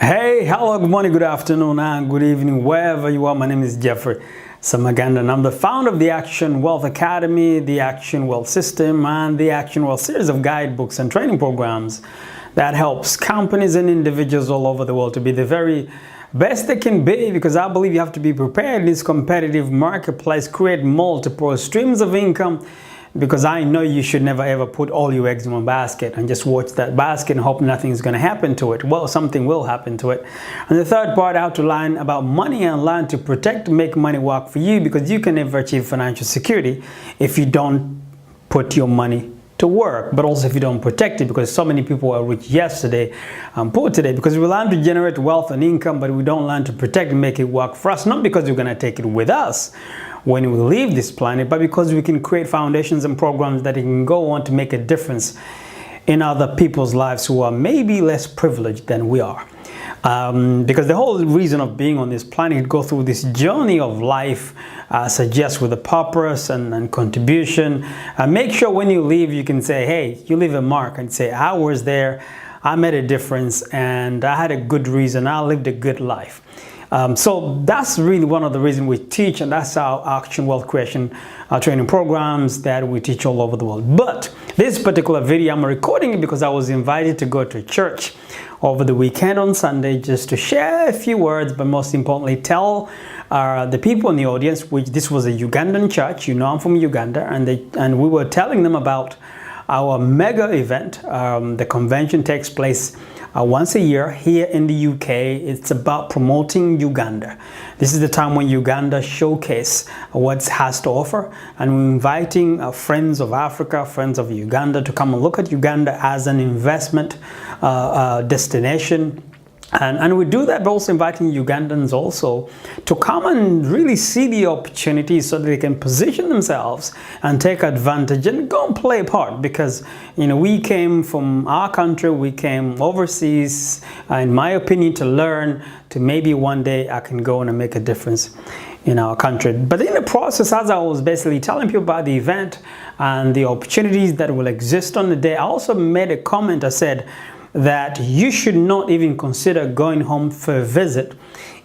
Hey, hello, good morning, good afternoon, and good evening, wherever you are. My name is Geoffrey Semaganda, and I'm the founder of the Action Wealth Academy, the Action Wealth System, and the Action Wealth series of guidebooks and training programs that helps companies and individuals all over the world to be the very best they can be, because I believe you have to be prepared in this competitive marketplace, create multiple streams of income, because I know you should never ever put all your eggs in one basket and just watch that basket and hope nothing's going to happen to it. Well, something will happen to it. And the third part, how to learn about money and learn to protect, make money work for you, because you can never achieve financial security if you don't put your money to work, but also if you don't protect it, because so many people are rich yesterday and poor today, because we learn to generate wealth and income, but we don't learn to protect and make it work for us, not because we're going to take it with us when we leave this planet, but because we can create foundations and programs that can go on to make a difference in other people's lives who are maybe less privileged than we are. Because the whole reason of being on this planet, go through this journey of life, suggests with a purpose and contribution. Make sure when you leave, you can say, hey, you leave a mark and say, I was there, I made a difference, and I had a good reason, I lived a good life. So that's really one of the reasons we teach, and that's our Action Wealth Creation training programs that we teach all over the world. But this particular video, I'm recording it because I was invited to go to church over the weekend on Sunday just to share a few words, but most importantly, tell the people in the audience, which this was a Ugandan church, you know I'm from Uganda, and we were telling them about our mega event. The convention takes place once a year here in the UK. It's about promoting Uganda. This is the time when Uganda showcase what it has to offer, and we're inviting friends of Africa, friends of Uganda to come and look at Uganda as an investment destination. And we do that by also inviting Ugandans also to come and really see the opportunities so that they can position themselves and take advantage and go and play a part. Because, you know, we came from our country, we came overseas, in my opinion, to learn, to maybe one day I can go and make a difference in our country. But in the process, as I was basically telling people about the event and the opportunities that will exist on the day, I also made a comment. I said that you should not even consider going home for a visit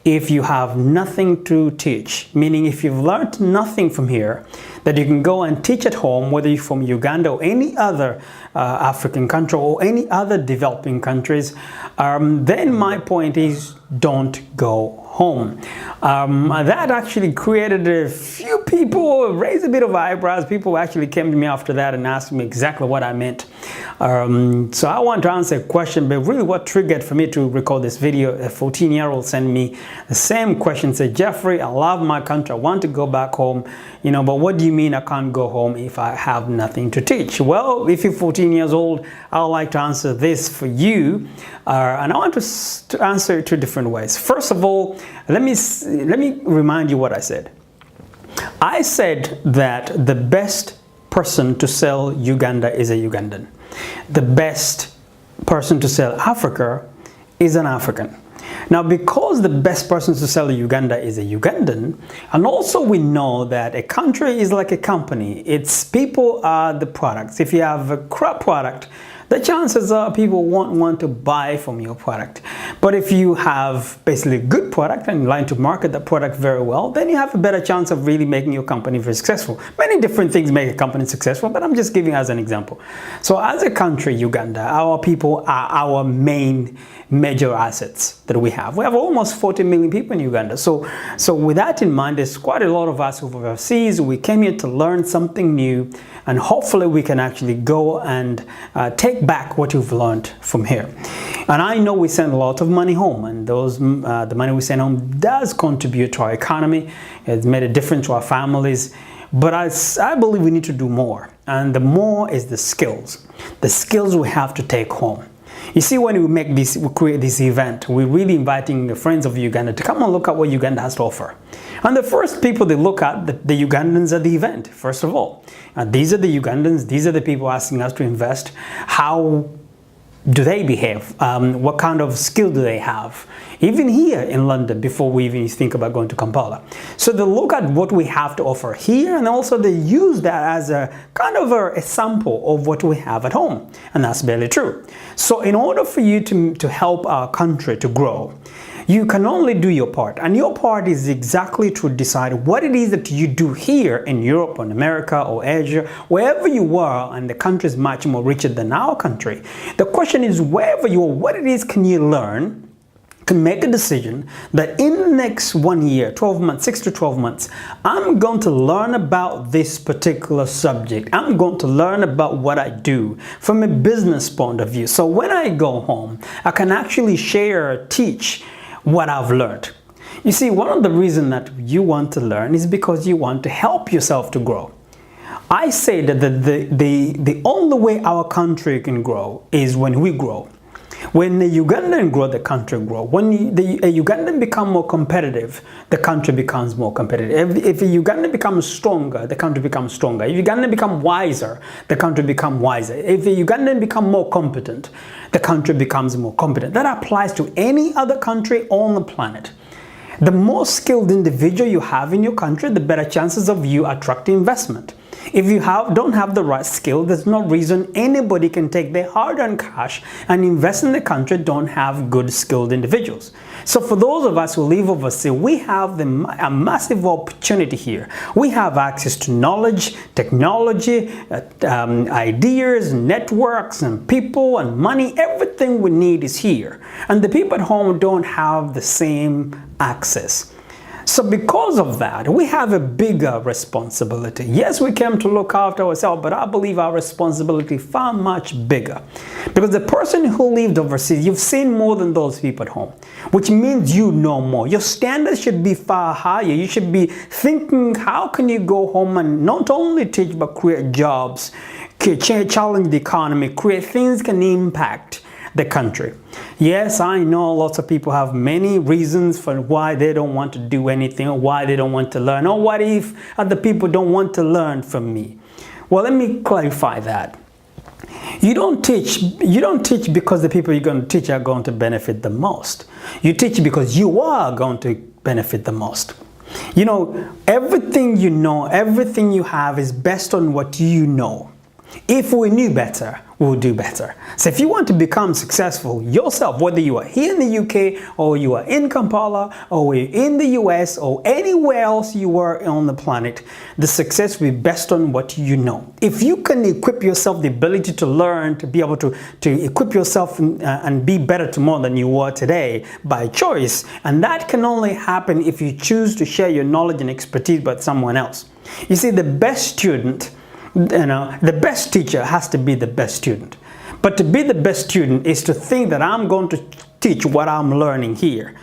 if you have nothing to teach. Meaning, if you've learned nothing from here that you can go and teach at home, whether you're from Uganda or any other African country or any other developing countries, then my point is, don't go home. That actually created a few people, raised a bit of eyebrows. People actually came to me after that and asked me exactly what I meant. So I want to answer a question, but really what triggered for me to record this video, a 14-year-old sent me the same question, said, Geoffrey, I love my country, I want to go back home, you know, but what do you mean I can't go home if I have nothing to teach? Well, if you're 14 years old, I would like to answer this for you, and I want to answer it two different ways. First of all, let me remind you what I said. I said that the best person to sell Uganda is a Ugandan. The best person to sell Africa is an African. Now, because the best person to sell Uganda is a Ugandan, and also we know that a country is like a company. Its people are the products. If you have a crap product, the chances are people won't want to buy from your product. But if you have basically a good product and you learn to market that product very well, then you have a better chance of really making your company very successful. Many different things make a company successful, but I'm just giving as an example. So as a country, Uganda, our people are our main major assets that we have. We have almost 40 million people in Uganda. So with that in mind, there's quite a lot of us who are overseas. We came here to learn something new, and hopefully we can actually go and take back what you've learned from here. And I know we send a lot of money home, and the money we send home does contribute to our economy. It's made a difference to our families. But I believe we need to do more, and the more is the skills we have to take home. You see, when we create this event, we're really inviting the friends of Uganda to come and look at what Uganda has to offer. And the first people they look at, the Ugandans at the event, first of all. And these are the Ugandans, these are the people asking us to invest. How do they behave? What kind of skill do they have? Even here in London, before we even think about going to Kampala. So they look at what we have to offer here, and also they use that as a kind of a sample of what we have at home. And that's barely true. So in order for you to help our country to grow, you can only do your part. And your part is exactly to decide what it is that you do here in Europe or in America or Asia, wherever you are, and the country is much more richer than our country. The question is, wherever you are, what it is can you learn? Can make a decision that in the next 1 year, 12 months, 6 to 12 months, I'm going to learn about this particular subject. I'm going to learn about what I do from a business point of view. So when I go home, I can actually share, teach what I've learned. You see, one of the reasons that you want to learn is because you want to help yourself to grow. I say that the only way our country can grow is when we grow. When the Ugandan grow, the country grow. When the Ugandan become more competitive, the country becomes more competitive. If the Ugandan becomes stronger, the country becomes stronger. If Ugandan become wiser, the country becomes wiser. If the Ugandan become more competent, the country becomes more competent. That applies to any other country on the planet. The more skilled individual you have in your country, the better chances of you attracting investment. If you don't have the right skill, there's no reason anybody can take their hard-earned cash and invest in the country don't have good skilled individuals. So for those of us who live overseas, we have a massive opportunity here. We have access to knowledge, technology, ideas, networks, and people and money. Everything we need is here. And the people at home don't have the same access. So because of that, we have a bigger responsibility. Yes, we came to look after ourselves, but I believe our responsibility is far much bigger. Because the person who lived overseas, you've seen more than those people at home, which means you know more. Your standards should be far higher. You should be thinking, how can you go home and not only teach, but create jobs, challenge the economy, create things can impact the country. Yes, I know lots of people have many reasons for why they don't want to do anything, or why they don't want to learn, or what if other people don't want to learn from me. Well, let me clarify that. You don't teach because the people you're going to teach are going to benefit the most. You teach because you are going to benefit the most. You know, everything you know, everything you have is based on what you know. If we knew better, we'll do better. So if you want to become successful yourself, whether you are here in the UK, or you are in Kampala, or you're in the US, or anywhere else you are on the planet, the success will be based on what you know. If you can equip yourself the ability to learn, to be able to equip yourself and be better tomorrow than you were today by choice, and that can only happen if you choose to share your knowledge and expertise with someone else. You see, the best student, the best teacher has to be the best student. But to be the best student is to think that I'm going to teach what I'm learning here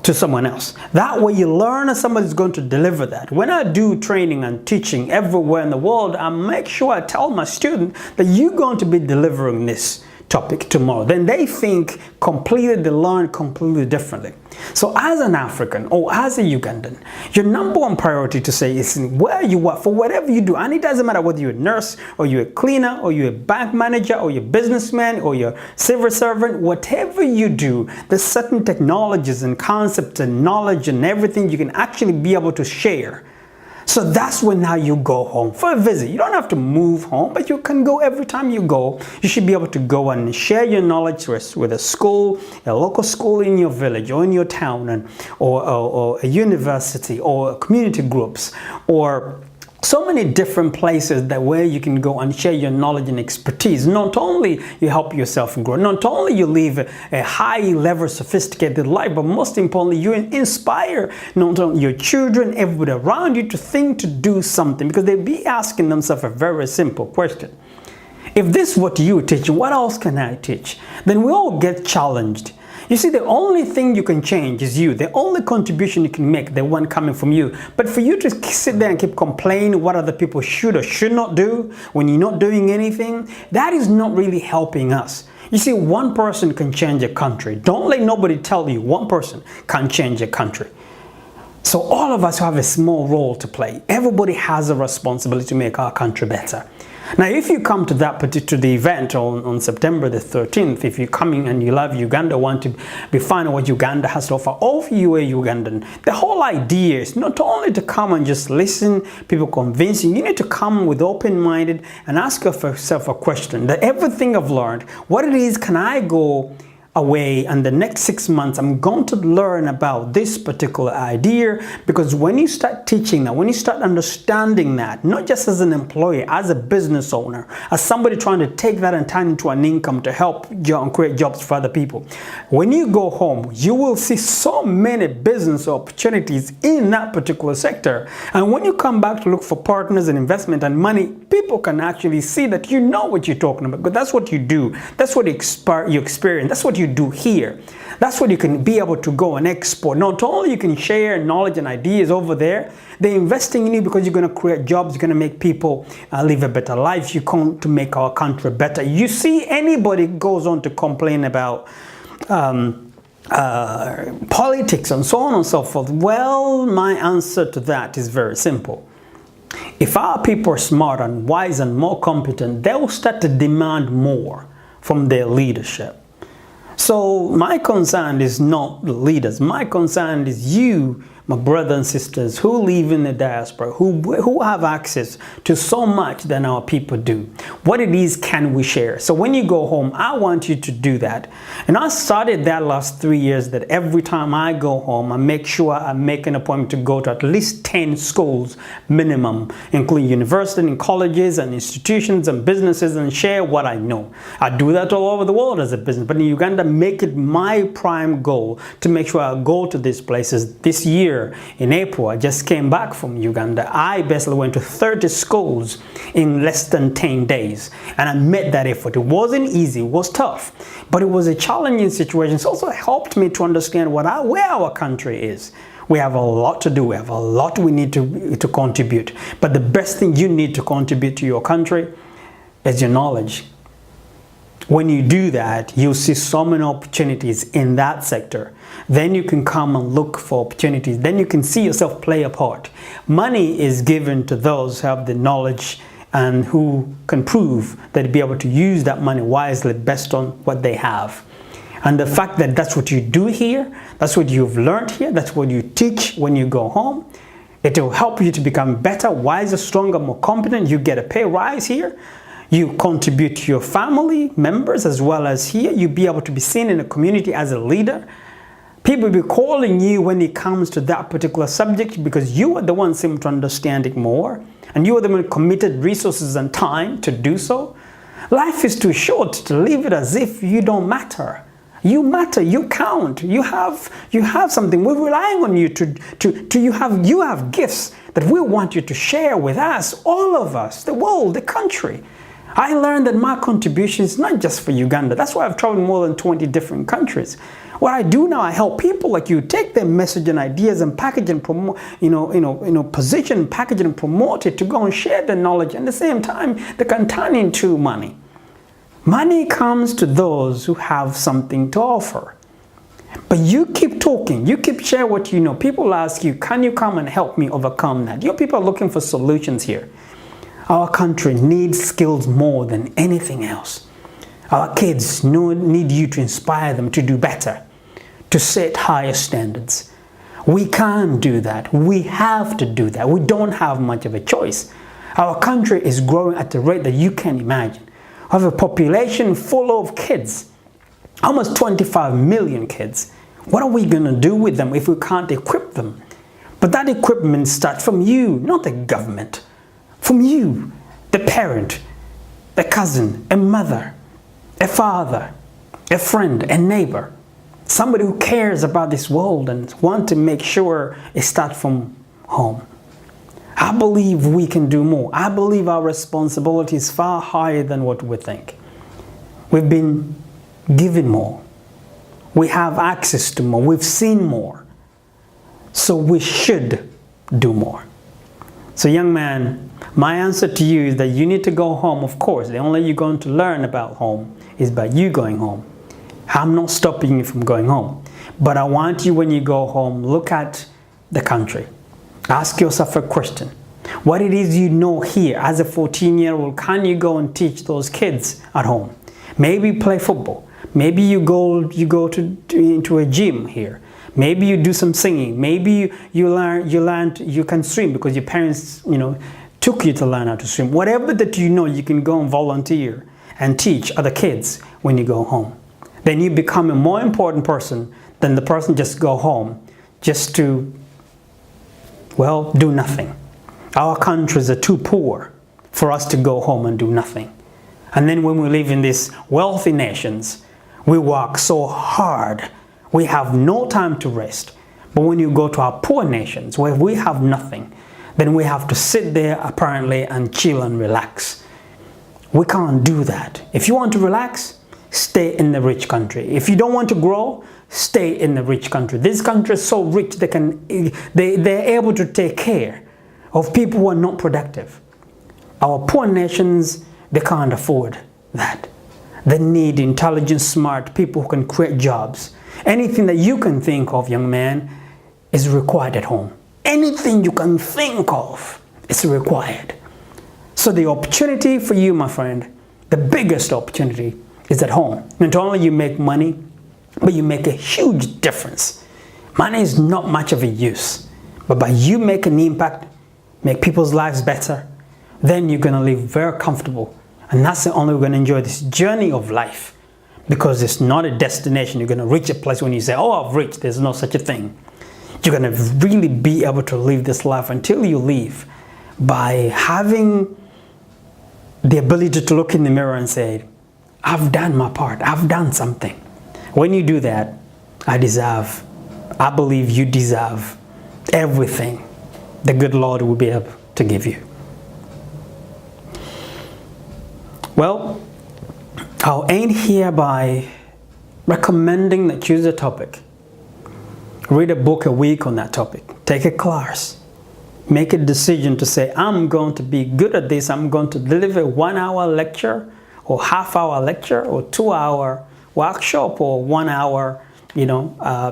to someone else. That way you learn and somebody's going to deliver that. When I do training and teaching everywhere in the world, I make sure I tell my student that you're going to be delivering this topic tomorrow. Then they think completely, they learn completely differently. So as an African or as a Ugandan, your number one priority to say is where you are, for whatever you do. And it doesn't matter whether you're a nurse or you're a cleaner or you're a bank manager or you're a businessman or you're a civil servant, whatever you do, there's certain technologies and concepts and knowledge and everything you can actually be able to share. So that's when now you go home for a visit. You don't have to move home, but you can go every time you go. You should be able to go and share your knowledge with a school, a local school in your village or in your town, or a university or community groups, or so many different places where you can go and share your knowledge and expertise. Not only you help yourself grow, not only you live a high level sophisticated life, but most importantly you inspire not only your children, everybody around you to think to do something, because they'll be asking themselves a very simple question. If this is what you teach, what else can I teach? Then we all get challenged. You see, the only thing you can change is you. The only contribution you can make, the one coming from you. But for you to sit there and keep complaining what other people should or should not do when you're not doing anything, that is not really helping us. You see, one person can change a country. Don't let nobody tell you one person can change a country. So all of us have a small role to play. Everybody has a responsibility to make our country better. Now, if you come to that particular event on September the 13th, if you're coming and you love Uganda, want to be finding what Uganda has to offer, or if you are Ugandan, the whole idea is not only to come and just listen, people convince you. You need to come with open-minded and ask yourself a question that everything I've learned, what it is, can I go away, and the next 6 months I'm going to learn about this particular idea. Because when you start teaching that, when you start understanding that, not just as an employee, as a business owner, as somebody trying to take that and turn into an income to help create jobs for other people, when you go home, you will see so many business opportunities in that particular sector. And when you come back to look for partners and investment and money, people can actually see that you know what you're talking about, because that's what you do, that's what you experience, that's what you do here. That's what you can be able to go and export. Not only you can share knowledge and ideas over there, they're investing in you because you're going to create jobs, you're going to make people live a better life, you're going to make our country better. You see, anybody goes on to complain about politics and so on and so forth. Well, my answer to that is very simple. If our people are smart and wise and more competent, they will start to demand more from their leadership. So my concern is not the leaders. My concern is you, my brothers and sisters who live in the diaspora, who have access to so much than our people do. What it is, can we share? So when you go home, I want you to do that. And I started that last 3 years, that every time I go home, I make sure I make an appointment to go to at least 10 schools minimum, including universities and colleges and institutions and businesses, and share what I know. I do that all over the world as a business, but in Uganda, make it my prime goal to make sure I go to these places. This year, in April, I just came back from Uganda. I basically went to 30 schools in less than 10 days, and I made that effort. It wasn't easy, it was tough, but it was a challenging situation. It also helped me to understand where our country is. We have a lot to do, we have a lot we need to contribute, but the best thing you need to contribute to your country is your knowledge. When you do that, you'll see so many opportunities in that sector. Then you can come and look for opportunities. Then you can see yourself play a part. Money is given to those who have the knowledge and who can prove that they'll be able to use that money wisely based on what they have. And the fact that that's what you do here, that's what you've learned here, that's what you teach when you go home, it will help you to become better, wiser, stronger, more competent. You get a pay rise here. You contribute to your family members as well as here. You'll be able to be seen in the community as a leader. People will be calling you when it comes to that particular subject because you are the one seem to understand it more, and you are the one committed resources and time to do so. Life is too short to live it as if you don't matter. You matter, you count, you have something. We're relying on you you have gifts that we want you to share with us, all of us, the world, the country. I learned that my contribution is not just for Uganda. That's why I've traveled more than 20 different countries. What I do now, I help people like you take their message and ideas and package and promote, position, package and promote it to go and share the knowledge. And at the same time, they can turn into money. Money comes to those who have something to offer. But you keep talking, you keep sharing what you know. People ask you, can you come and help me overcome that? Your people are looking for solutions here. Our country needs skills more than anything else. Our kids need you to inspire them to do better, to set higher standards. We can't do that. We have to do that. We don't have much of a choice. Our country is growing at a rate that you can't imagine. We have a population full of kids, almost 25 million kids. What are we going to do with them if we can't equip them? But that equipment starts from you, not the government. From you, the parent, a cousin, a mother, a father, a friend, a neighbor, somebody who cares about this world and wants to make sure it starts from home. I believe we can do more. I believe our responsibility is far higher than what we think. We've been given more. We have access to more. We've seen more. So we should do more. So young man, my answer to you is that you need to go home, of course. The only way you're going to learn about home is by you going home. I'm not stopping you from going home. But I want you, when you go home, look at the country. Ask yourself a question. What it is you know here as a 14-year-old, can you go and teach those kids at home? Maybe play football. Maybe you go into a gym here. Maybe you do some singing. Maybe you can swim because your parents, took you to learn how to swim. Whatever that you can go and volunteer and teach other kids when you go home. Then you become a more important person than the person just go home just to, do nothing. Our countries are too poor for us to go home and do nothing. And then when we live in these wealthy nations, we work so hard. We have no time to rest. But when you go to our poor nations where we have nothing, then we have to sit there apparently and chill and relax. We can't do that. If you want to relax, stay in the rich country. If you don't want to grow, stay in the rich country. This country is so rich they're able to take care of people who are not productive. Our poor nations, they can't afford that. They need intelligent, smart people who can create jobs. Anything that you can think of, young man, is required at home. Anything you can think of is required. So the opportunity for you, my friend, the biggest opportunity is at home. Not only you make money, but you make a huge difference. Money is not much of a use, but by you make an impact, make people's lives better, then you're going to live very comfortable. And that's the only way we're going to enjoy this journey of life, because it's not a destination. You're going to reach a place when you say, oh, I've reached. There's no such a thing. You're going to really be able to live this life until you leave by having the ability to look in the mirror and say, I've done my part. I've done something. When you do that, I believe you deserve everything the good Lord will be able to give you. Well, I'll end here by recommending that choose a topic. Read a book a week on that topic. Take a class. Make a decision to say, I'm going to be good at this. I'm going to deliver a 1-hour lecture or half-hour lecture or 2-hour workshop or 1-hour,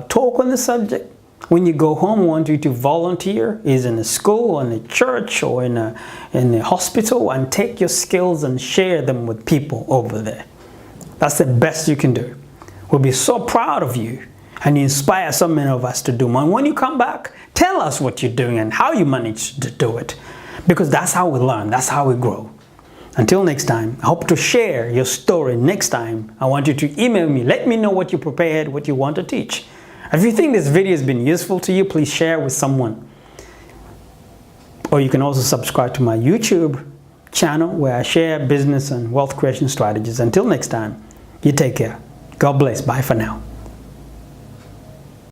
talk on the subject. When you go home, I want you to volunteer, is in a school, or in a church, or in a hospital, and take your skills and share them with people over there. That's the best you can do. We'll be so proud of you, and you inspire so many of us to do more. And when you come back, tell us what you're doing and how you managed to do it, because that's how we learn, that's how we grow. Until next time, I hope to share your story next time. I want you to email me. Let me know what you prepared, what you want to teach. If you think this video has been useful to you, please share with someone. Or you can also subscribe to my YouTube channel where I share business and wealth creation strategies. Until next time, you take care. God bless. Bye for now.